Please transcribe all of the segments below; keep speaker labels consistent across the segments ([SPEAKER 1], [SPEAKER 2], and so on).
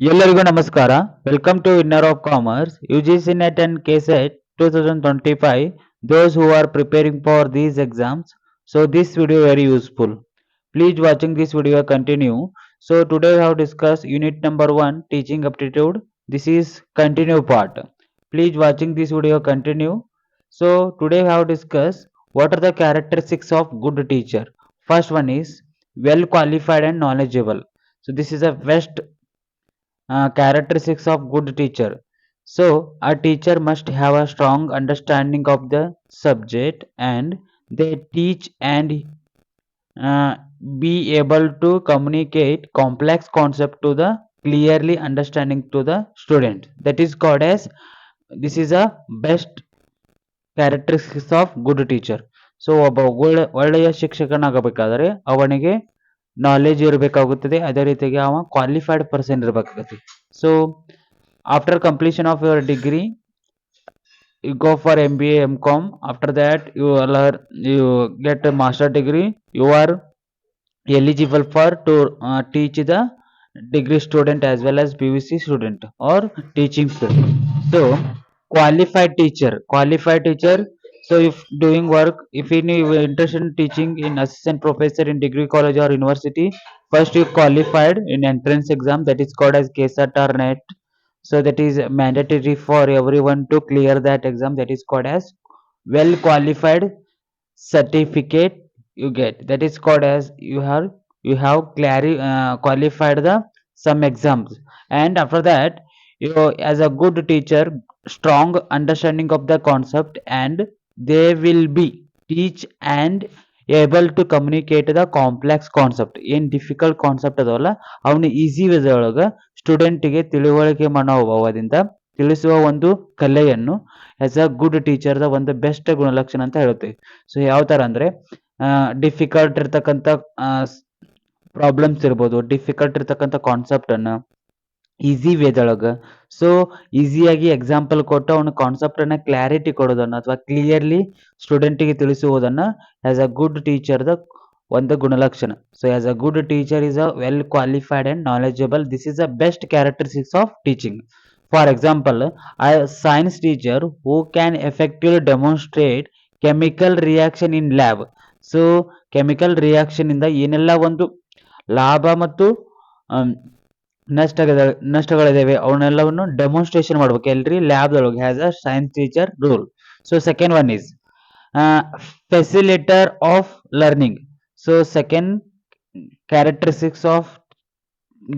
[SPEAKER 1] ಎಲ್ಲರಿಗೂ ನಮಸ್ಕಾರ. Welcome to winner of commerce UGC NET and KSET 2025. Those who are preparing for these exams, so this video very useful. Please watching this video continue. So today we have discussed unit number 1, teaching aptitude. This is continue part. Please watching this video continue. So today we have discussed what are the characteristics of good teacher. First one is well qualified and knowledgeable. So this is a best characteristics of good teacher. So a teacher must have a strong understanding of the subject, and they teach and uh, be able to communicate complex concept to the clearly understanding to the student. That is called as, this is a best characteristics of good teacher. So ಒಬ್ಬ ಒಳ್ಳೆಯ ಶಿಕ್ಷಕನಾಗಬೇಕಾದರೆ ಅವನಿಗೆ knowledge ಇರಬೇಕಾಗುತ್ತದೆ, ಅದೇ ರೀತಿಯಾಗಿ ಅವ qualified person ಇರಬೇಕಾಗುತ್ತೆ. So after completion of your degree you go for MBA MCom. After that you get a master degree. You are eligible for to teach the degree student as well as PVC student or teaching student. So qualified teacher. So if doing work, if you are interested in teaching in assistant professor in degree college or university, first you qualified in entrance exam, that is called as KSET or NET. So that is mandatory for everyone to clear that exam, that is called as well qualified certificate you get, that is called as you have qualified the some exams. And after that, you as a good teacher, strong understanding of the concept, and they will be teach and able to communicate the complex concept. ಏನ್ difficult concept ಅದವಲ್ಲ ಅವನು easy ವೇದ ಒಳಗ ಸ್ಟೂಡೆಂಟ್ಗೆ ತಿಳುವಳಿಕೆ ಮನೋಭಾವದಿಂದ ತಿಳಿಸುವ ಒಂದು ಕಲೆಯನ್ನು as a good teacher the ಒಂದು best ಗುಣಲಕ್ಷಣ ಅಂತ ಹೇಳುತ್ತೆ. ಸೊ ಯಾವ ತರ ಅಂದ್ರೆ ಡಿಫಿಕಲ್ಟ್ ಇರ್ತಕ್ಕಂಥ ಪ್ರಾಬ್ಲಮ್ಸ್ ಇರ್ಬೋದು, ಡಿಫಿಕಲ್ಟ್ ಇರ್ತಕ್ಕಂಥ ಕಾನ್ಸೆಪ್ಟ್ ಅನ್ನ ಈಸಿ ವೇದೊಳಗ ಸೊ ಈಸಿಯಾಗಿ ಎಕ್ಸಾಂಪಲ್ ಕೊಟ್ಟು ಅವನ ಕಾನ್ಸೆಪ್ಟ್ ಅನ್ನ ಕ್ಲಾರಿಟಿ ಕೊಡೋದನ್ನ ಅಥವಾ ಕ್ಲಿಯರ್ಲಿ ಸ್ಟೂಡೆಂಟ್ಗೆ ತಿಳಿಸುವುದನ್ನ as a good teacher the ಒಂದು ಗುಣಲಕ್ಷಣ. So as a good teacher is a well qualified and knowledgeable. This is a best characteristics of teaching. For example, a science teacher who can effectively demonstrate chemical reaction in lab. So chemical reaction ಇಂದ ಏನೆಲ್ಲ ಒಂದು ಲಾಭ ಮತ್ತು ನಷ್ಟಗಳಿದಾವೆ ಅವನ್ನೆಲ್ಲವನ್ನು demonstration ಮಾಡ್ಬೇಕು ಎಲ್ರಿ lab ಒಳಗೆ has a science teacher rule. So second one is facilitator of learning. So second characteristics of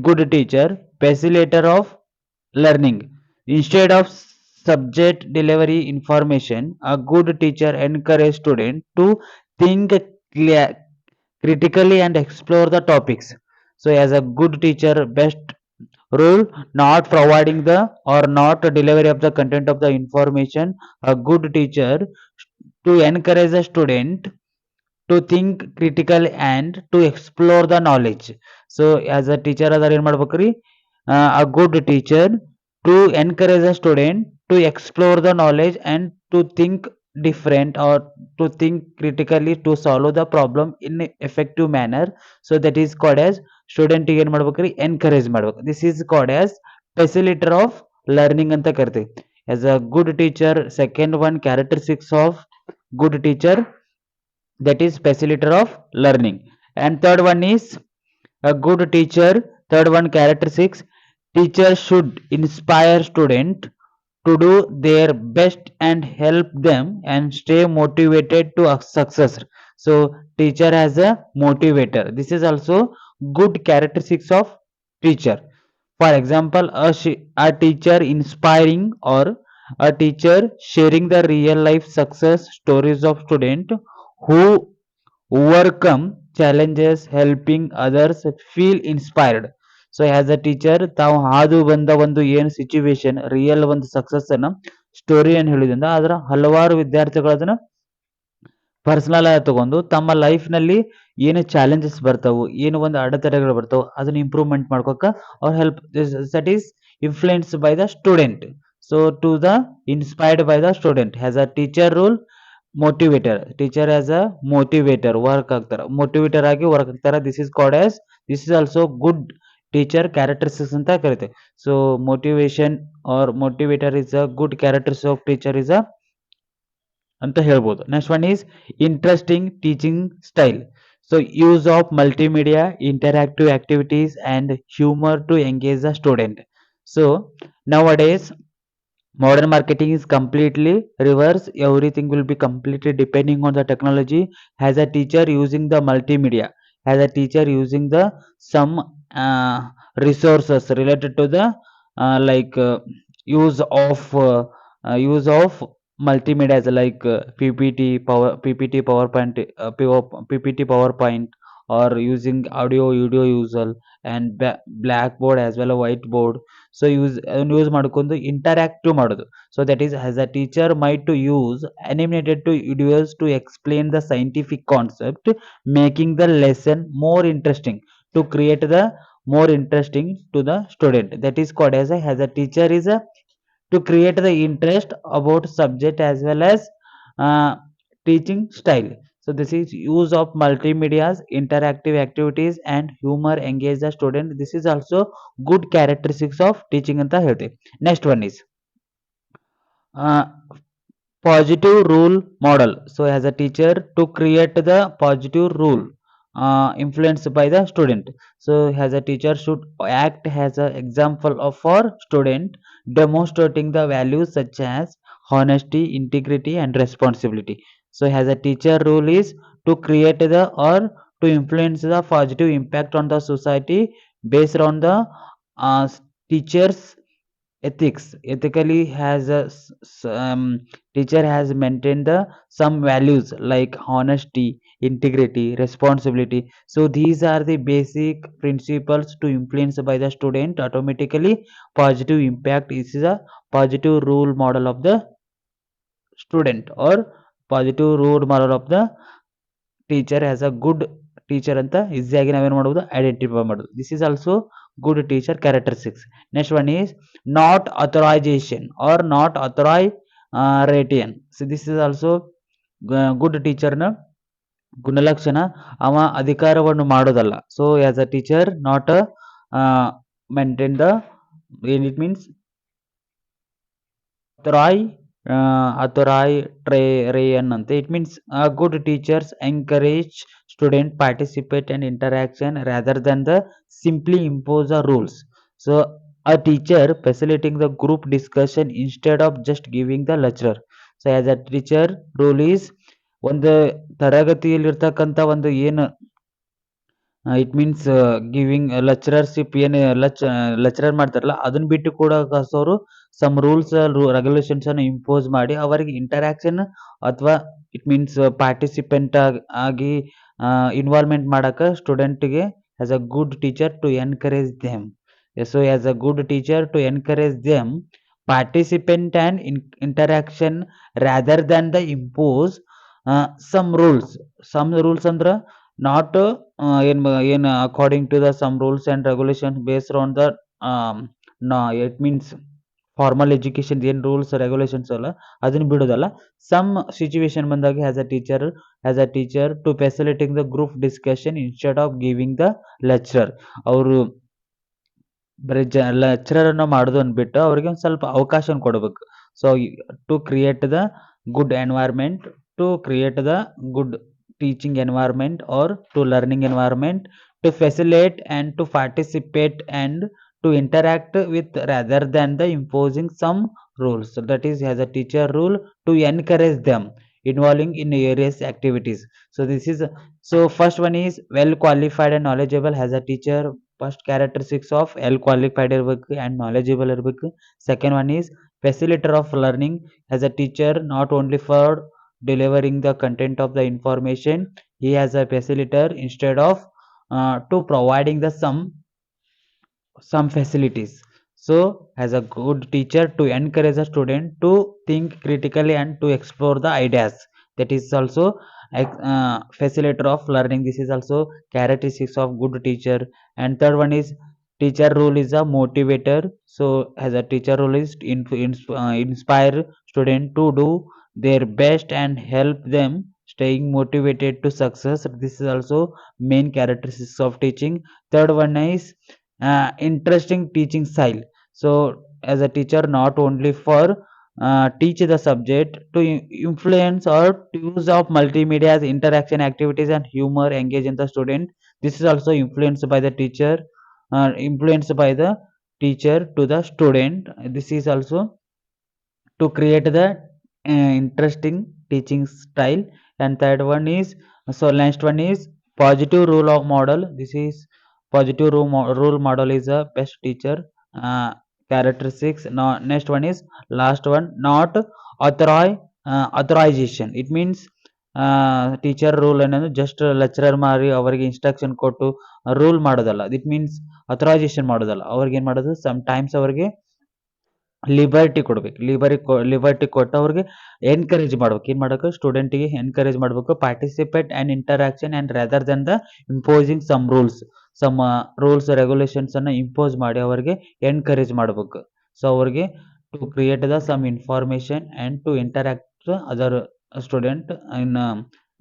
[SPEAKER 1] good teacher, facilitator of learning. Instead of subject delivery information, a good teacher encourage student to think critically and explore the topics. So as a good teacher, best rule, not providing the or not delivery of the content of the information. A good teacher to encourage the student to think critical and to explore the knowledge. So as a teacher ಅದರ ಏನ್ ಮಾಡ್ಬೇಕ್ರಿ, a good teacher to encourage a student to explore the knowledge and to think different or to think critically to solve the problem in effective manner. So that is called as student ಗೆ ಏನ್ ಮಾಡ್ಬೇಕ್ರಿ, encourage ಮಾಡ್ಬೇಕು. This is called as facilitator of learning ಅಂತ ಕರಿತೀವಿ. As a good teacher, second one characteristics of good teacher, that is facilitator of learning. And third one is a good teacher, third one characteristics, teacher should inspire student to do their best and help them and stay motivated to a success. So teacher as a motivator, this is also good characteristics of teacher. For example, a teacher inspiring or a teacher sharing the real life success stories of student who overcome challenges, helping others feel inspired. So as a teacher ತಾವು ಹಾದು ಬಂದ ಒಂದು ಏನು situation real ಒಂದು success ಅನ್ನ story ಏನು ಹೇಳಿದ್ರಿಂದ ಅದರ ಹಲವಾರು ವಿದ್ಯಾರ್ಥಿಗಳು ಅದನ್ನ ಪರ್ಸನಲ್ ಆಗಿ ತಗೊಂಡು ತಮ್ಮ ಲೈಫ್ ನಲ್ಲಿ ಏನು ಚಾಲೆಂಜಸ್ ಬರ್ತಾವು, ಏನು ಒಂದು ಅಡೆತಡೆಗಳು ಬರ್ತಾವು, ಅದನ್ನ ಇಂಪ್ರೂವ್ಮೆಂಟ್ ಮಾಡ್ಕೋಕ ಅವ್ರ help. That is influenced by the student. So to the inspired by the student. Has a teacher role, motivator. Teacher as a motivator work ಆಗ್ತಾರ, ಮೋಟಿವೇಟರ್ ಆಗಿ ವರ್ಕ್ ಆಗ್ತಾರ. This is called as, this is also good teacher characteristics ಅಂತ ಕರಿತೇವೆ. So motivation or motivator is a good characteristics of teacher is a ಅಂತ ಹೇಳ್ಬೋದು. Next one is interesting teaching style. So use of multimedia, interactive activities and humor to engage the student. So nowadays modern marketing is completely reverse. Everything will be completely depending on the technology. As a teacher using the multimedia, as a teacher using the some resources related to the like use of use of multimedia as like PPT PowerPoint, PPT PowerPoint, or using audio video usual and blackboard as well as whiteboard. So use ಮಾಡ್ಕೊಂಡು interactive ಮಾಡೋದು. So that is as a teacher might to use animated to videos to explain the scientific concept, making the lesson more interesting, to create the more interesting to the student. That is called as a teacher is a to create the interest about subject as well as uh, teaching style. So this is use of multimedias, interactive activities and humor engage the student. This is also good characteristics of teaching anta ಹೇಳ್ತೀವಿ. Next one is uh, positive rule model. So as a teacher to create the positive rule influenced by the student. So as a teacher should act as an example of for student, demonstrating the values such as honesty, integrity and responsibility. So as a teacher role is to create the or to influence the positive impact on the society based on the teachers ethics. Ethically has a teacher has maintained the some values like honesty, integrity, responsibility. So these are the basic principles to influence by the student. Automatically positive impact is a positive role model of the student or positive role model of the teacher as a good teacher ಅಂತ ಈಸಿಯಾಗಿ ನಾವೇನು ಮಾಡ್ಬೋದು, identify ಮಾಡೋದು. This is also good teacher characteristics. Next one is not authorization or not authoritarian. So this is also good ಟೀಚರ್ನ ಗುಣಲಕ್ಷಣ. ಅವ ಅಧಿಕಾರವನ್ನು ಮಾಡೋದಲ್ಲ. So as a teacher not maintain the ಏನ್ ಇಟ್ ಮೀನ್ಸ್ ಅಥರಾಯ್ authoritarian ante. It means good teachers encourage student participate and interaction rather than the simply impose the rules. So a teacher facilitating the group discussion instead of just giving the lecture. So as a teacher role is ಒಂದು ತರಗತಿಯಲ್ಲಿರ್ತಕ್ಕಂಥ ಒಂದು ಏನು it means giving ಲೆಕ್ಚರರ್ಶಿಪ್ ಏನು lecturer ಮಾಡ್ತಾರಲ್ಲ ಅದನ್ನ ಬಿಟ್ಟು ಕೂಡ ಅವರು some rules regulations ಅನ್ನು ಇಂಪೋಸ್ ಮಾಡಿ ಅವರಿಗೆ ಇಂಟರಾಕ್ಷನ್ ಅಥವಾ ಇಟ್ ಮೀನ್ಸ್ ಪಾರ್ಟಿಸಿಪೆಂಟ್ ಆಗಿ ಇನ್ವಾಲ್ವ್ಮೆಂಟ್ ಮಾಡಕ್ಕೆ ಸ್ಟೂಡೆಂಟ್ಗೆ as a good teacher to encourage them. So as a good teacher to encourage them participant and interaction rather than the impose some rules ಅಂದ್ರೆ not ಏನ್ according to the some rules and regulation based on the it means formal education ಏನ್ rules regulations ಅಲ್ಲ ಅದನ್ನ ಬಿಡೋದಲ್ಲ. Some situation ಬಂದಾಗ as a teacher to facilitate the group discussion instead of giving the lecturer. ಅವರು ಬರೀ lecturer ಅನ್ನ ಮಾಡೋದು ಅಂದ್ಬಿಟ್ಟು ಅವ್ರಿಗೆ ಒಂದು ಸ್ವಲ್ಪ ಅವಕಾಶ ಕೊಡಬೇಕು. So to create the good environment, to create the good teaching environment or to learning environment, to facilitate and to participate and to interact with rather than the imposing some rules. So that is as a teacher rule to encourage them involving in various activities. So this is so first one is well qualified and knowledgeable. As a teacher first characteristics of well qualified ಇರಬೇಕು and knowledgeable ಇರಬೇಕು. Second one is facilitator of learning. As a teacher not only for delivering the content of the information, he has a facilitator instead of to providing the some facilities. So as a good teacher to encourage a student to think critically and to explore the ideas. That is also facilitator of learning. This is also characteristics of good teacher. And third one is teacher role is a motivator. So as a teacher role is inspire student to do their best and help them staying motivated to success. This is also main characteristics of teaching. Third one is interesting teaching style. So as a teacher, not only for teach the subject, to influence or to use of multimedia interaction activities and humor engage in the student. This is also influenced by the teacher, influenced by the teacher to the student. This is also to create the interesting teaching style. And third one is, so next one is positive role of model. This is positive role model is a best teacher, uh, characteristics. Now next one is last one, not authorization. It means teacher rule ಅನ್ನೋದು just lecturer ಮಾರಿ ಅವರಿಗೆ instruction ಕೊಟ್ಟು rule ಮಾಡೋದಲ್ಲ. It means authorisation ಮಾಡೋದಲ್ಲ. ಅವ್ರಿಗೆ ಏನು ಮಾಡೋದು, sometimes ಅವ್ರಿಗೆ ಲಿಬರ್ಟಿ ಕೊಡ್ಬೇಕು. ಲಿಬರ್ಟಿ ಕೊಟ್ಟು ಅವ್ರಿಗೆ ಎನ್ಕರೇಜ್ ಮಾಡ್ಬೇಕು. ಏನು ಮಾಡಬೇಕು, ಸ್ಟೂಡೆಂಟಿಗೆ ಎನ್ಕರೇಜ್ ಮಾಡಬೇಕು, participate and interaction and rather than the imposing some rules. Some rules regulations ಅನ್ನು ಇಂಪೋಸ್ ಮಾಡಿ ಅವರಿಗೆ ಎನ್ಕರೇಜ್ ಮಾಡಬೇಕು. ಸೊ ಅವ್ರಿಗೆ to create the some information and to interact other student in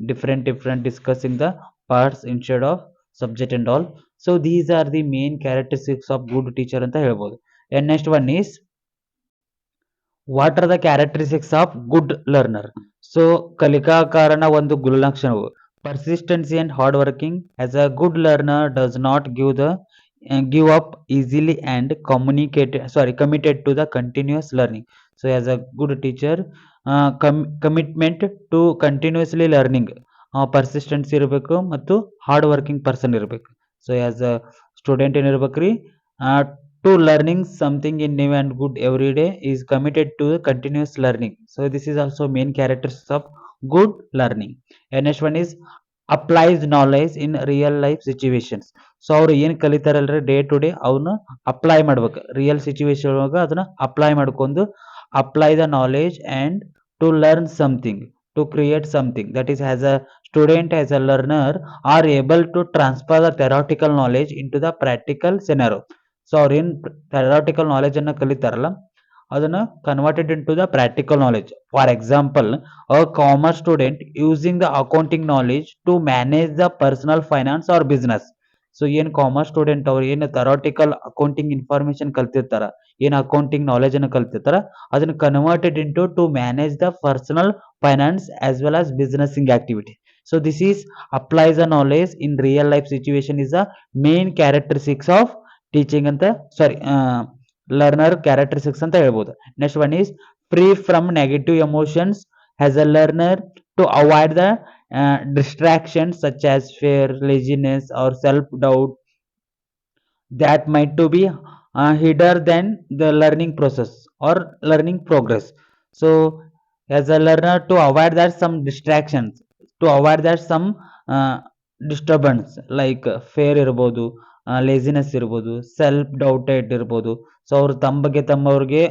[SPEAKER 1] different discussing the parts instead of subject and all. So these are the main characteristics of good teacher ಅಂತ ಹೇಳ್ಬೋದು. And next one is, what are the characteristics of good learner. So ಕಲಿಕಾಕಾರನ ಒಂದು ಗುಣಲಕ್ಷಣವು persistency and hard working. As a good learner does not give up easily and committed to the continuous learning. So as a good teacher, commitment to continuously learning, persistency ಇರಬೇಕು ಮತ್ತು hard working person ಇರಬೇಕು. So as a student ಏನಿರ್ಬೇಕ್ರಿ, to learning something in new and good every day, is committed to continuous learning. So this is also main characteristics of good learning. And next one is applies knowledge in real life situations. So ಅವ್ರು ಏನು ಕಲಿತಾರಲ್ರಿ day to day ಅವನ್ನ apply ಮಾಡ್ಬೇಕು. Real situation ಒಳಗೆ ಅದನ್ನ apply ಮಾಡ್ಕೊಂಡು, apply the knowledge and to learn something, to create something. That is, as a student, as a learner are able to transfer the theoretical knowledge into the practical scenario. So ಅವ್ರು ಏನು theoretical ನಾಲೆಜನ್ನು ಕಲಿತಾರಲ್ಲ ಅದನ್ನು converted in to the practical knowledge. For example, a commerce student using the accounting knowledge to manage the personal finance or business. So ಏನು commerce student ಅವ್ರು ಏನು theoretical accounting information ಕಲ್ತಿರ್ತಾರ, ಏನು accounting ನಾಲೆಜನ್ನು ಕಲ್ತಿರ್ತಾರ, ಅದನ್ನು converted in to manage the personal finance as well as businessing activity. So this is applies the knowledge in real life situation is the main characteristics of teaching ಅಂತ, learner characteristics ಅಂತ ಹೇಳ್ಬೋದು. Next one is free from negative emotions. Has a learner to avoid the distractions such as fear, laziness or self doubt that might to be hinder than the learning process or learning progress. So as a learner, to avoid that some distractions, to avoid that some uh, disturbance like fear ಇರ್ಬೋದು, laziness ಇರ್ಬೋದು, self ಡೌಟೆಡ್ ಇರ್ಬೋದು. So ಅವ್ರು ತಮ್ಮ ಬಗ್ಗೆ ತಮ್ಮವ್ರಿಗೆ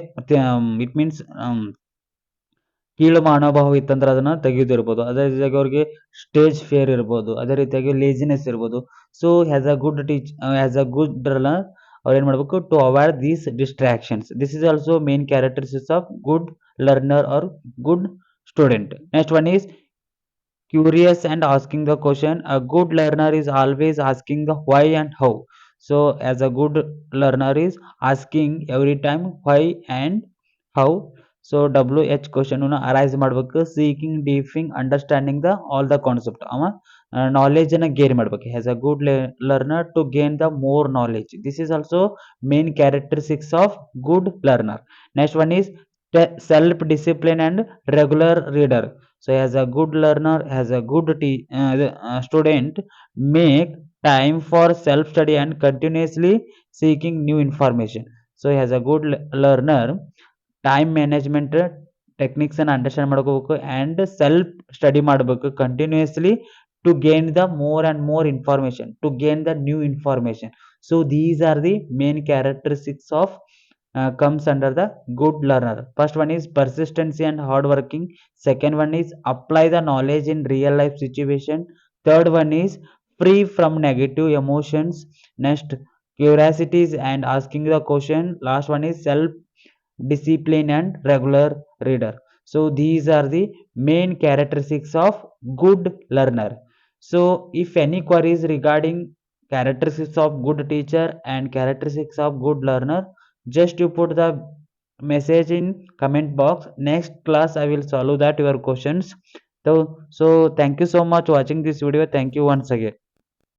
[SPEAKER 1] it means ಕೀಳು ಮನೋಭಾವ ಇತ್ತಂದ್ರೆ ಅದನ್ನ ತೆಗೆದಿರ್ಬೋದು. ಅದೇ ರೀತಿಯಾಗಿ ಅವ್ರಿಗೆ ಸ್ಟೇಜ್ ಫೇರ್ ಇರ್ಬೋದು, ಅದೇ ರೀತಿಯಾಗಿ ಲೇಸಿನೆಸ್ ಇರ್ಬೋದು. So as a good learner ಅವ್ರು ಏನು ಮಾಡಬೇಕು, to avoid these distractions. This is also main characteristics of good learner or good student. Next one is curious and asking the question. A good learner is always asking the why and how. So as a good learner is asking every time why and how. So WH question arise ಮಾಡಬೇಕು. seeking deeping understanding the all the concept, ಅವ knowledge ಅನ್ನ gain ಮಾಡಬೇಕು. as a good learner to gain the more knowledge. This is also main characteristics of good learner. Next one is self discipline and regular reader. So as a good learner, as a good student, make time for self study and continuously seeking new information. So as a good learner, time management techniques and understand ಮಾಡಬೇಕು and self study ಮಾಡಬೇಕು continuously to gain the more and more information, to gain the new information. So these are the main characteristics of comes under the good learner. First one is persistency and hard working. Second one is apply the knowledge in real life situation. Third one is free from negative emotions. Next, curiosities and asking the question. Last one is self discipline and regular reader. So these are the main characteristics of good learner. So if any queries regarding characteristics of good teacher and characteristics of good learner. Just you put the message in comment box. Next class I will solve that your questions. So thank you so much watching this video. Thank you once again.